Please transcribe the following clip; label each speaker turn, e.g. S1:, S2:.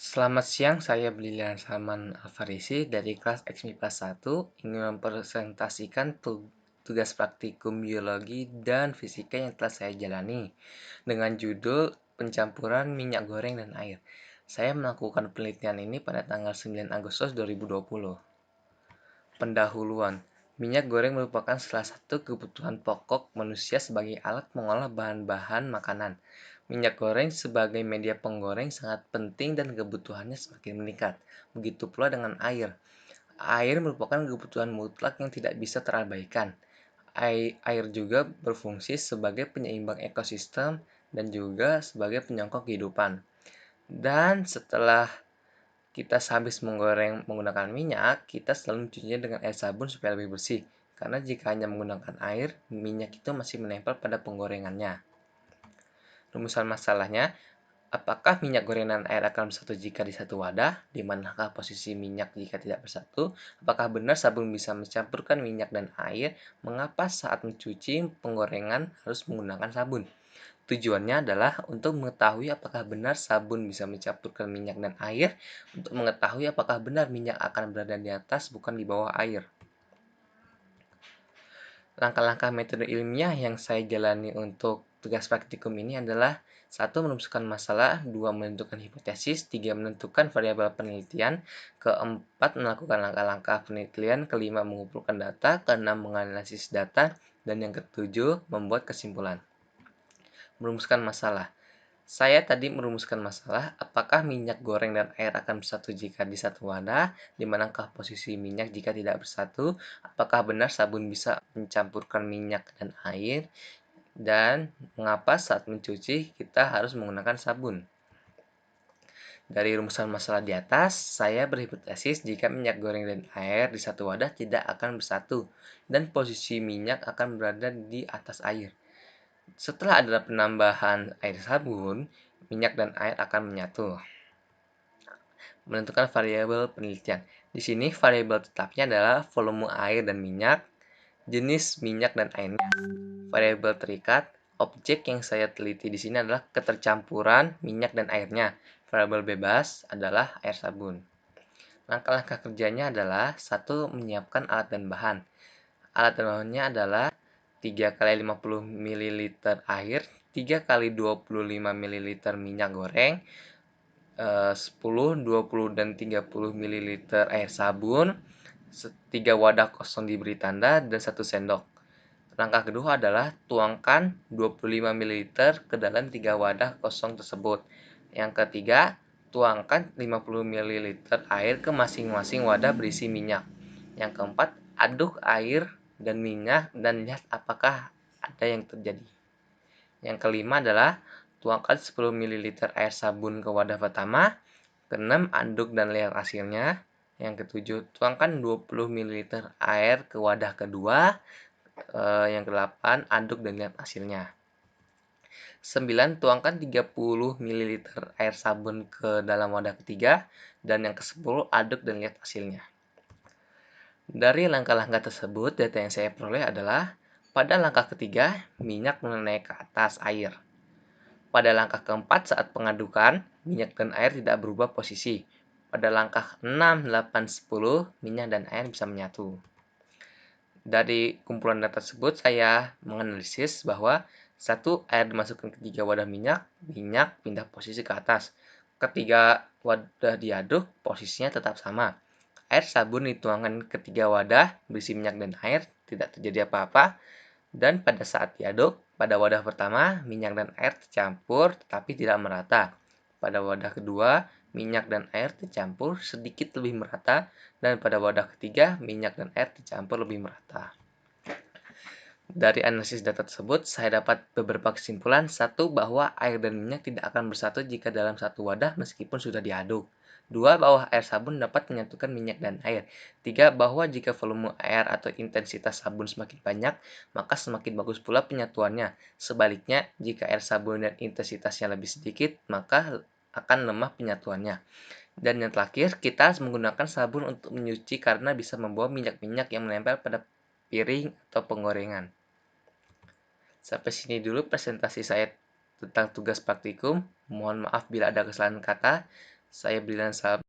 S1: Selamat siang, saya Brilian Salman Alfarisi dari kelas XMIPA 1 ingin mempresentasikan tugas praktikum biologi dan fisika yang telah saya jalani dengan judul pencampuran minyak goreng dan air. Saya melakukan penelitian ini pada tanggal 9 Agustus 2020. Pendahuluan. Minyak goreng merupakan salah satu kebutuhan pokok manusia sebagai alat mengolah bahan-bahan makanan. Minyak goreng sebagai media penggoreng sangat penting dan kebutuhannya semakin meningkat. Begitu pula dengan air. Air merupakan kebutuhan mutlak yang tidak bisa terabaikan. Air juga berfungsi sebagai penyeimbang ekosistem dan juga sebagai penyongkok kehidupan. Dan setelah kita sehabis menggoreng menggunakan minyak, kita selalu mencucinya dengan air sabun supaya lebih bersih. Karena jika hanya menggunakan air, minyak itu masih menempel pada penggorengannya. Rumusan masalahnya, apakah minyak goreng dan air akan bersatu jika di satu wadah? Di manakah posisi minyak jika tidak bersatu? Apakah benar sabun bisa mencampurkan minyak dan air? Mengapa saat mencuci penggorengan harus menggunakan sabun? Tujuannya adalah untuk mengetahui apakah benar sabun bisa mencampurkan minyak dan air, untuk mengetahui apakah benar minyak akan berada di atas bukan di bawah air. Langkah-langkah metode ilmiah yang saya jalani untuk tugas praktikum ini adalah: 1. Merumuskan masalah, 2. Menentukan hipotesis, 3. Menentukan variabel penelitian, keempat melakukan langkah-langkah penelitian, kelima mengumpulkan data, keenam menganalisis data, dan yang ketujuh membuat kesimpulan. Merumuskan masalah. Saya tadi merumuskan masalah, apakah minyak goreng dan air akan bersatu jika di satu wadah, di manakah posisi minyak jika tidak bersatu, apakah benar sabun bisa mencampurkan minyak dan air, dan mengapa saat mencuci kita harus menggunakan sabun. Dari rumusan masalah di atas, saya berhipotesis jika minyak goreng dan air di satu wadah tidak akan bersatu, dan posisi minyak akan berada di atas air. Setelah ada penambahan air sabun, minyak dan air akan menyatu. Menentukan variabel penelitian. Di sini variabel tetapnya adalah volume air dan minyak, jenis minyak dan airnya. Variabel terikat, objek yang saya teliti di sini adalah ketercampuran minyak dan airnya. Variabel bebas adalah air sabun. Langkah-langkah kerjanya adalah: 1. Menyiapkan alat dan bahan. Alat dan bahannya adalah 3 kali 50 ml air, 3 kali 25 ml minyak goreng, 10, 20, dan 30 ml air sabun, 3 wadah kosong diberi tanda, dan 1 sendok. Langkah kedua adalah tuangkan 25 ml ke dalam 3 wadah kosong tersebut. Yang ketiga, tuangkan 50 ml air ke masing-masing wadah berisi minyak. Yang keempat, aduk air dan minyak dan lihat apakah ada yang terjadi. Yang kelima adalah tuangkan 10 ml air sabun ke wadah pertama. Keenam, aduk dan lihat hasilnya. Yang ketujuh, tuangkan 20 ml air ke wadah kedua. Yang kedelapan, aduk dan lihat hasilnya. 9. Tuangkan 30 ml air sabun ke dalam wadah ketiga. Dan yang ke-10, aduk dan lihat hasilnya. Dari langkah-langkah tersebut, data yang saya peroleh adalah: pada langkah ketiga, minyak mulai naik ke atas air. Pada langkah keempat, saat pengadukan, minyak dan air tidak berubah posisi. Pada langkah 6, 8, 10, minyak dan air bisa menyatu. Dari kumpulan data tersebut, saya menganalisis bahwa: 1. Air dimasukkan ke 3 wadah minyak, minyak pindah posisi ke atas. Ketika wadah diaduk, posisinya tetap sama. Air sabun dituangkan ke 3 wadah berisi minyak dan air, tidak terjadi apa-apa. Dan pada saat diaduk, pada wadah pertama, minyak dan air tercampur tetapi tidak merata. Pada wadah kedua, minyak dan air tercampur sedikit lebih merata. Dan pada wadah ketiga, minyak dan air tercampur lebih merata. Dari analisis data tersebut, saya dapat beberapa kesimpulan. 1. Bahwa air dan minyak tidak akan bersatu jika dalam satu wadah meskipun sudah diaduk. 2. Bahwa air sabun dapat menyatukan minyak dan air. 3. Bahwa jika volume air atau intensitas sabun semakin banyak, maka semakin bagus pula penyatuannya. Sebaliknya, jika air sabun dan intensitasnya lebih sedikit, maka akan lemah penyatuannya. Dan yang terakhir, kita harus menggunakan sabun untuk menyuci karena bisa membawa minyak-minyak yang menempel pada piring atau penggorengan. Sampai sini dulu presentasi saya tentang tugas praktikum. Mohon maaf bila ada kesalahan kata. Saya beli saham